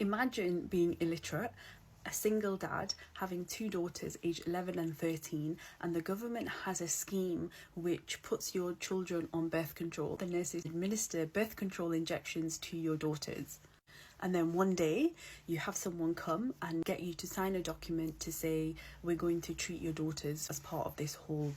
Imagine being illiterate, a single dad having two daughters aged 11 and 13, and the government has a scheme which puts your children on birth control. The nurses administer birth control injections to your daughters. And then one day you have someone come and get you to sign a document to say, we're going to treat your daughters as part of this whole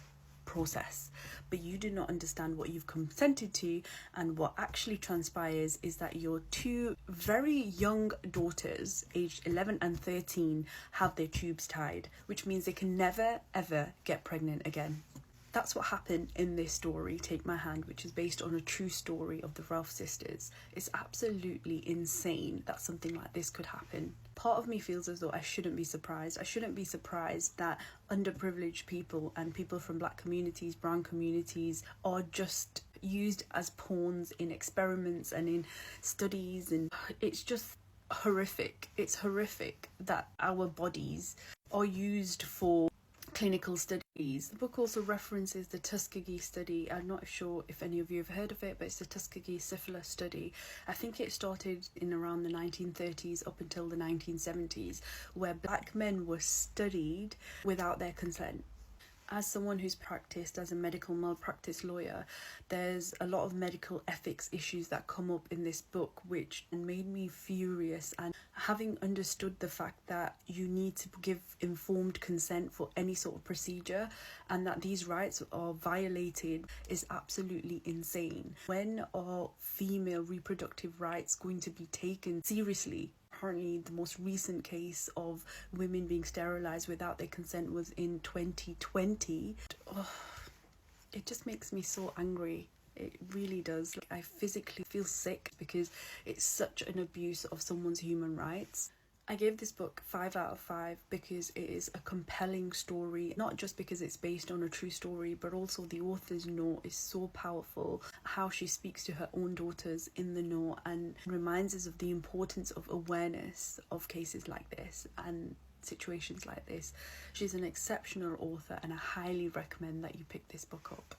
process. But you do not understand what you've consented to, and what actually transpires is that your two very young daughters aged 11 and 13 have their tubes tied, which means they can never ever get pregnant again. That's what happened in this story, Take My Hand, which is based on a true story of the Ralph sisters. It's absolutely insane that something like this could happen. Part of me feels as though I shouldn't be surprised. I shouldn't be surprised that underprivileged people and people from black communities, brown communities are just used as pawns in experiments and in studies, and it's just horrific. It's horrific that our bodies are used for clinical studies. The book also references the Tuskegee study. I'm not sure if any of you have heard of it, but it's the Tuskegee syphilis study. I think it started in around the 1930s up until the 1970s, where black men were studied without their consent. As someone who's practiced as a medical malpractice lawyer, there's a lot of medical ethics issues that come up in this book, which made me furious. And having understood the fact that you need to give informed consent for any sort of procedure, and that these rights are violated, is absolutely insane. When are female reproductive rights going to be taken seriously? Apparently the most recent case of women being sterilised without their consent was in 2020. It just makes me so angry. It really does. I physically feel sick because it's such an abuse of someone's human rights. I gave this book 5 out of 5 because it is a compelling story, not just because it's based on a true story, but also the author's note is so powerful. How she speaks to her own daughters in the note and reminds us of the importance of awareness of cases like this and situations like this. She's an exceptional author, and I highly recommend that you pick this book up.